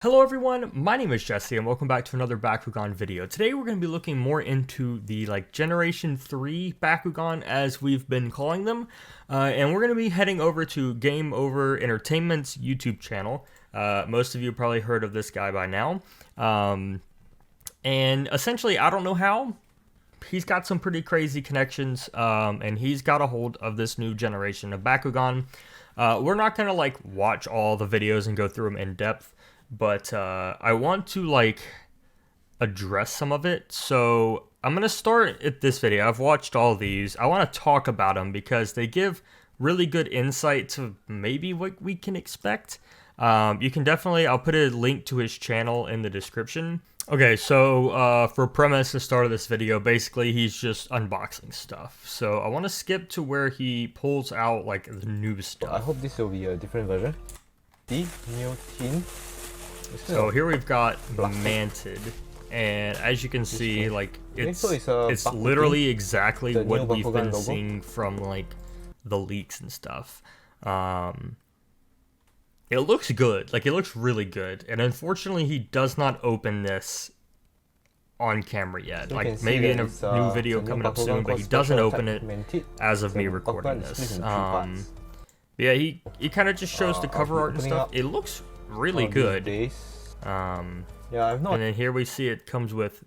Hello everyone, my name is Jesse and welcome back to another Bakugan video. Today we're going to be looking more into the Generation 3 Bakugan as we've been calling them. And we're going to be heading over to Game Over Entertainment's YouTube channel. Most of you probably heard of this guy by now. And essentially, I don't know how, he's got some pretty crazy connections and he's got a hold of this new generation of Bakugan. We're not going to watch all the videos and go through them in depth. But I want to address some of it. So I'm going to start at this video. I've watched all these. I want to talk about them because they give really good insight to maybe what we can expect. You can definitely, I'll put a link to his channel in the description. Okay, so for premise, the start of this video, basically he's just unboxing stuff. So I want to skip to where he pulls out the new stuff. I hope this will be a different version. The new tin. So here we've got Manted, and as you can see, it's literally exactly what we've been seeing from the leaks and stuff. It looks good, it looks really good, and unfortunately he does not open this on camera yet. Maybe in a new video coming up soon, but he doesn't open it as of me recording this. Yeah, he kind of just shows the cover art and stuff. It looks really good. Yeah, I've not. And then here we see it comes with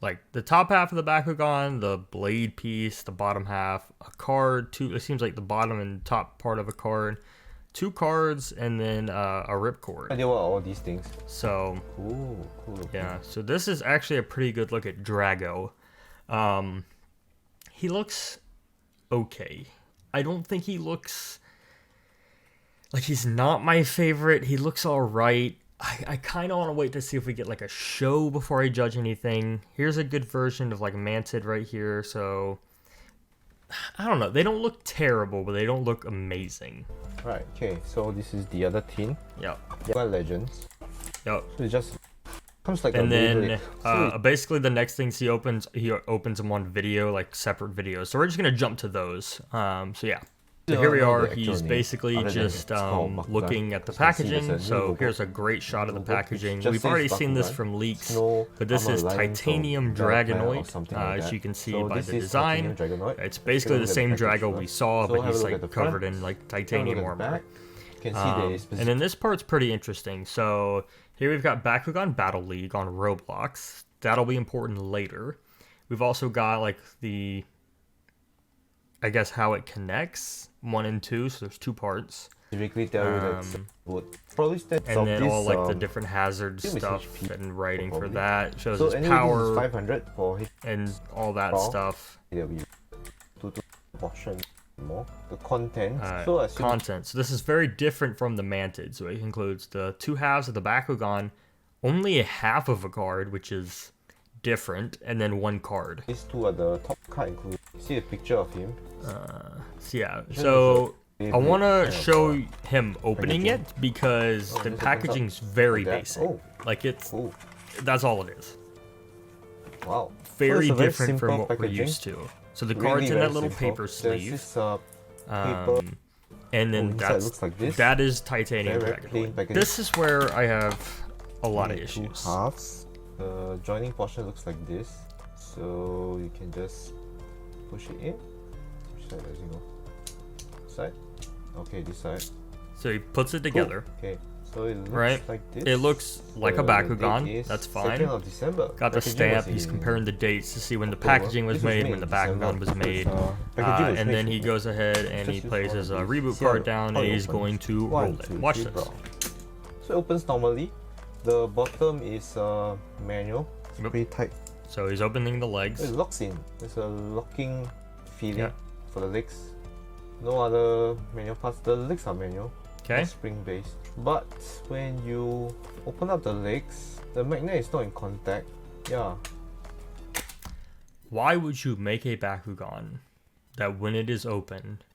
the top half of the Bakugan, the blade piece, the bottom half, a card, it seems like the bottom and top part of a card, 2 cards, and then a ripcord. I know what all these things. So cool. Yeah, so this is actually a pretty good look at Drago. He looks okay. I don't think he looks he's not my favorite. He looks all right. I kind of want to wait to see if we get a show before I judge anything. Here's a good version of Manted right here. So I don't know. They don't look terrible, but they don't look amazing. Right. Okay. So this is the other tin. Yep. Legends. Yep. So it just comes and then basically the next things he opens them on video, separate videos. So we're just gonna jump to those. So yeah. So here we are, he's basically just looking at the packaging. So here's a great shot of the packaging. We've already seen this from leaks, but this is Titanium Dragonoid, as you can see by the design. It's basically the same Drago we saw, but he's covered in titanium armor. And then this part's pretty interesting. So here we've got Bakugan Battle League on Roblox. That'll be important later. We've also got I guess how it connects 1 and 2, so there's 2 parts. Typically tell you that would probably stand and then all the different hazard stuff and writing for that shows his power 500 for and all that stuff. Portion more the content. Content. So this is very different from the Manted. So it includes the 2 halves of the Bakugan, only a half of a card, which is different, and then 1 card. These 2 are the top card include. See a picture of him. So I want to show him opening it because the packaging's very basic. That's all it is. Wow. Very different from what we're used to. So the card's in that little paper sleeve. And then that is Titanium Dragonoid. This is where I have a lot of issues. Halves. The joining portion looks like this. So you can just push it in. Which side does it go? Side? Okay, this side. So he puts it together. Cool. Okay, so it looks like this. It looks like a Bakugan. That's fine. 2nd of December. Got the stamp. He's comparing the dates to see when the packaging was made, when the Bakugan was made. And then he goes ahead and he plays his reboot card down and he's going to roll it. Watch this. So it opens normally. The bottom is manual. It's pretty tight. So he's opening the legs. It locks in. There's a locking feeling for the legs. No other manual parts. The legs are manual. Okay. Spring based. But when you open up the legs, the magnet is not in contact. Yeah. Why would you make a Bakugan that when it is opened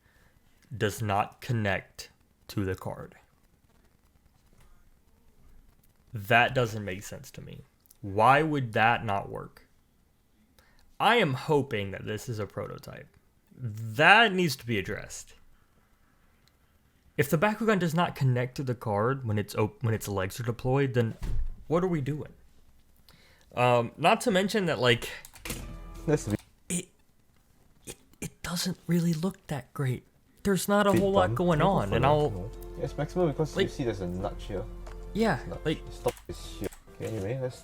does not connect to the card? That doesn't make sense to me. Why would that not work? I am hoping that this is a prototype. That needs to be addressed. If the Bakugan does not connect to the card when its legs are deployed, then what are we doing? Not to mention that like it doesn't really look that great. There's not a whole lot going on, and it's maximum because you see there's a notch here. Yeah, like stop this here. Okay, anyway, let's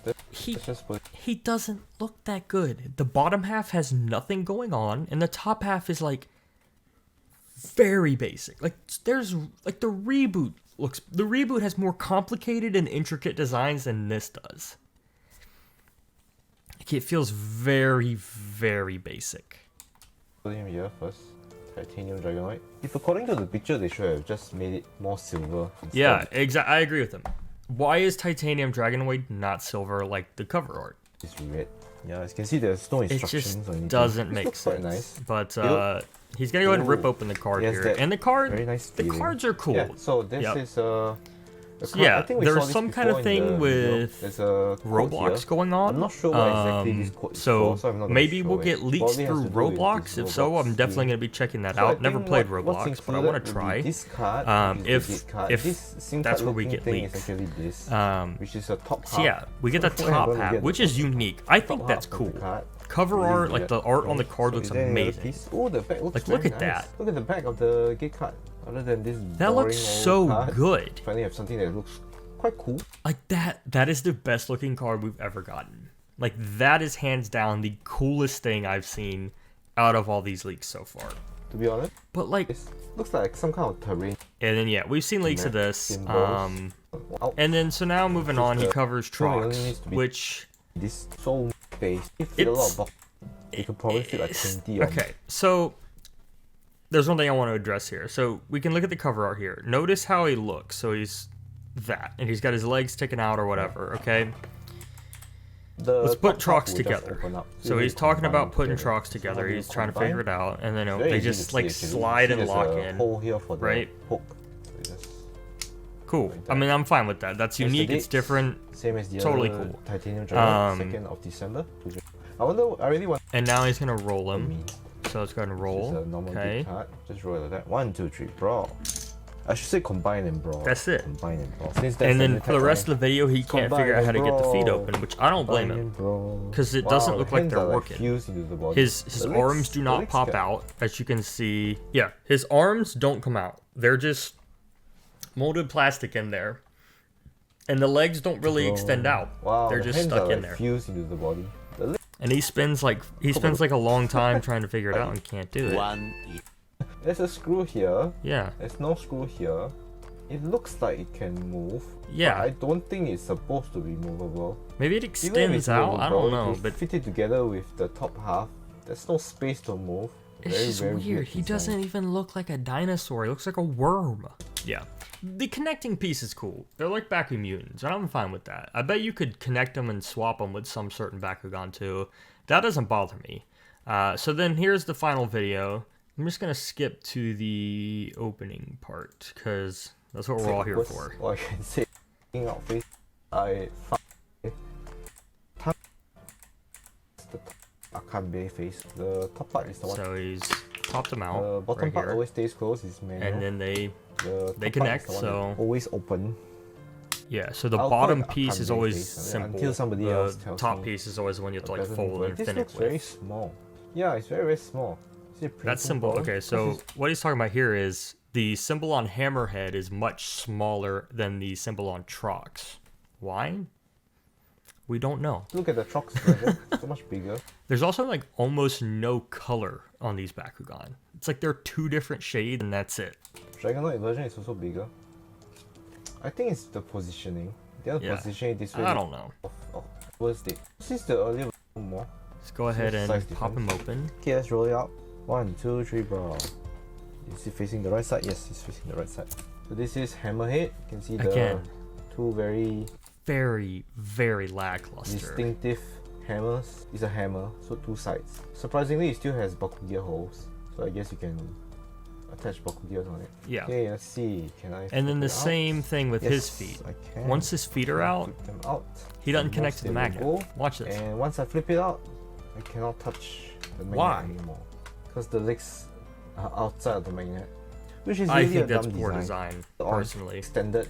just put. He doesn't look that good. The bottom half has nothing going on, and the top half is like very basic. Like there's like the reboot has more complicated and intricate designs than this does. Like it feels very, very basic. Put him here first. Titanium Dragonoid. If according to the picture, they should have just made it more silver. Yeah, exactly. I agree with them. Why is Titanium Dragonoid not silver like the cover art? It's red. Yeah, as you can see, there's no instructions. It or anything. just doesn't make sense. Quite nice. But he's gonna go ahead and rip open the card here, and the cards are cool. Yeah, so this is yeah, I think there's some kind of thing with Roblox going on. I'm not sure what exactly this code is so for, so I'm not maybe we'll show get it. leaks Probably through has to do with Roblox. If so, I'm definitely going to be checking that out. Never played Roblox, but I want to try. This card if that's where we get leaks. Is actually this, which is a top half. So yeah, we get the top half, which is unique. I think that's cool. Cover art, like the art on the card looks amazing. Oh, the back looks like look at that. Look at the back of the gate card. Other than this, that looks so good. Finally have something that looks quite cool. Like that is the best looking card we've ever gotten. Like that is hands down the coolest thing I've seen out of all these leaks so far. To be honest. But like it looks like some kind of terrain. And then yeah, we've seen leaks of this. And then so now moving on, he covers Trox, which this so space. It fit a lot of box. You could probably fit like 20 on. Okay, so there's one thing I want to address here. So we can look at the cover art here. Notice how he looks. So he's that, and he's got his legs sticking out or whatever, okay? Let's put Trox together. So he's talking about putting Trox together. He's trying to figure it out, and then they just like slide and lock in, right? Cool. I mean, I'm fine with that. That's unique. It's different. Same as the totally other cool. Titanium Dragon, 2nd of December. I really want. And now he's gonna roll him. So let's go ahead and roll. Okay. Just roll it like that. 1, 2, 3, brawl. I should say combine and brawl. That's it. Combine and brawl. And then for the rest of the video, he can't figure out how to get the feet open, which I don't blame him, because it doesn't look like they're working. His arms do not pop out, as you can see. Yeah, his arms don't come out. They're just molded plastic in there, and the legs don't really extend out. Wow, they're just stuck in there. Fused into the body. And he spends like a long time trying to figure it out and can't do it. There's a screw here. Yeah. There's no screw here. It looks like it can move. Yeah. But I don't think it's supposed to be movable. Maybe it extends out. I don't know. But fit it together with the top half. There's no space to move. It's just weird. He doesn't even look like a dinosaur. He looks like a worm. Yeah. The connecting piece is cool. They're like Baku mutants, and I'm fine with that. I bet you could connect them and swap them with some certain Bakugan too. That doesn't bother me. So then here's the final video. I'm just going to skip to the opening part, because that's what we're all here for. Well, I can say, face, I found the Akabe face. The top part is the one. So he's popped them out. The bottom part always stays closed. Is manual. And then they connect. So always open. Yeah. So the bottom piece is always simple. Until somebody else the tells top me piece is always the one you have to like fold and finish with. This looks very small. Yeah, it's very small. That's simple. Okay, so what he's talking about here is the symbol on Hammerhead is much smaller than the symbol on Trox. Why? We don't know. Look at the Trox version, so much bigger. There's also like almost no color on these Bakugan. It's like they're two different shades and that's it. Dragonoid version is also bigger. I think it's the positioning. The other positioning this way. I don't know. Where's it? This is the earlier one more. Let's go ahead and pop him open. Okay, let's roll it out. 1, 2, 3, bro. Is he facing the right side? Yes, he's facing the right side. So this is Hammerhead. You can see the two very, very lackluster, distinctive hammers. It's a hammer, so two sides. Surprisingly, it still has Bakugan holes. So I guess you can attach Bakugan on it. Yeah. Okay, let's see. Can I? And then the same thing with his feet. I can. Once his feet are out, he doesn't connect to the magnet. Watch this. And once I flip it out, I cannot touch the magnet anymore. Because the legs are outside of the magnet. which is I really think a that's dumb poor design. design, personally. Extended.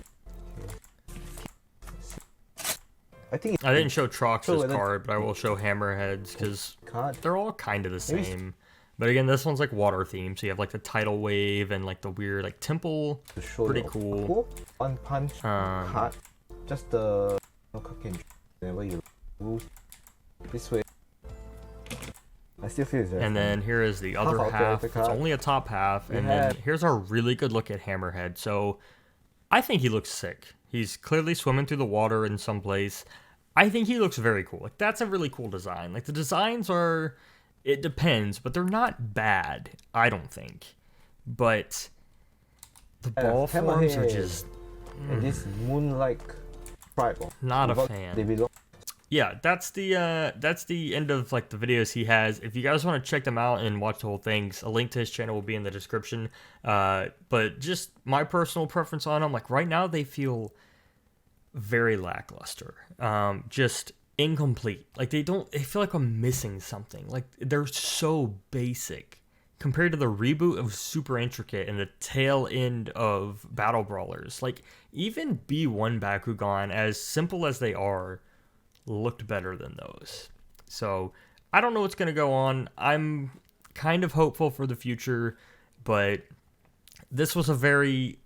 I think I didn't show Trox's whether- card, but I will show Hammerhead's because card. they're all kind of the same. But again, this one's like water themed, so you have like the tidal wave and like the weird like temple. To show Pretty you. cool. One punch card. Just the whenever you move this way. I still feel it's very And fun. then here is the other Half half. character It's card. only a top half. We And then have- here's a really good look at Hammerhead. So I think he looks sick. He's clearly swimming through the water in some place. I think he looks very cool. Like, that's a really cool design. Like, the designs are, it depends, but they're not bad, I don't think. But the ball forms are Hammerhead. just And this moon-like tribal. not a fan. They belong. Yeah, that's the end of like the videos he has. If you guys want to check them out and watch the whole things, a link to his channel will be in the description. But just my personal preference on them, like right now they feel very lackluster. Just incomplete. Like they feel like I'm missing something. Like they're so basic compared to the reboot of Super Intricate and the tail end of Battle Brawlers. Like even B1 Bakugan, as simple as they are, looked better than those. So I don't know what's going to go on. I'm kind of hopeful for the future, but this was a very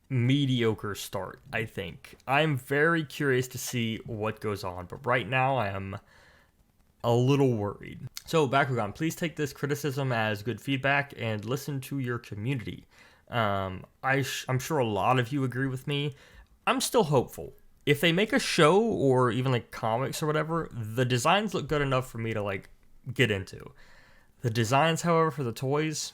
mediocre start, I think. I'm very curious to see what goes on, but right now I am a little worried. So Bakugan, please take this criticism as good feedback and listen to your community. I'm sure a lot of you agree with me. I'm still hopeful. If they make a show or even like comics or whatever, the designs look good enough for me to like get into. The designs, however, for the toys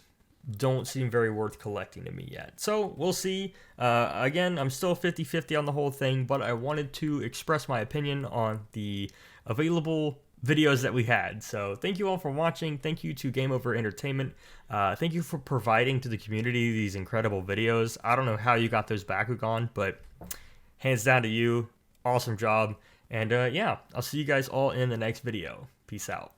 don't seem very worth collecting to me yet. So we'll see. Again, I'm still 50-50 on the whole thing, but I wanted to express my opinion on the available videos that we had. So thank you all for watching. Thank you to Game Over Entertainment. Thank you for providing to the community these incredible videos. I don't know how you got those Bakugan, but hands down to you. Awesome job. And yeah, I'll see you guys all in the next video. Peace out.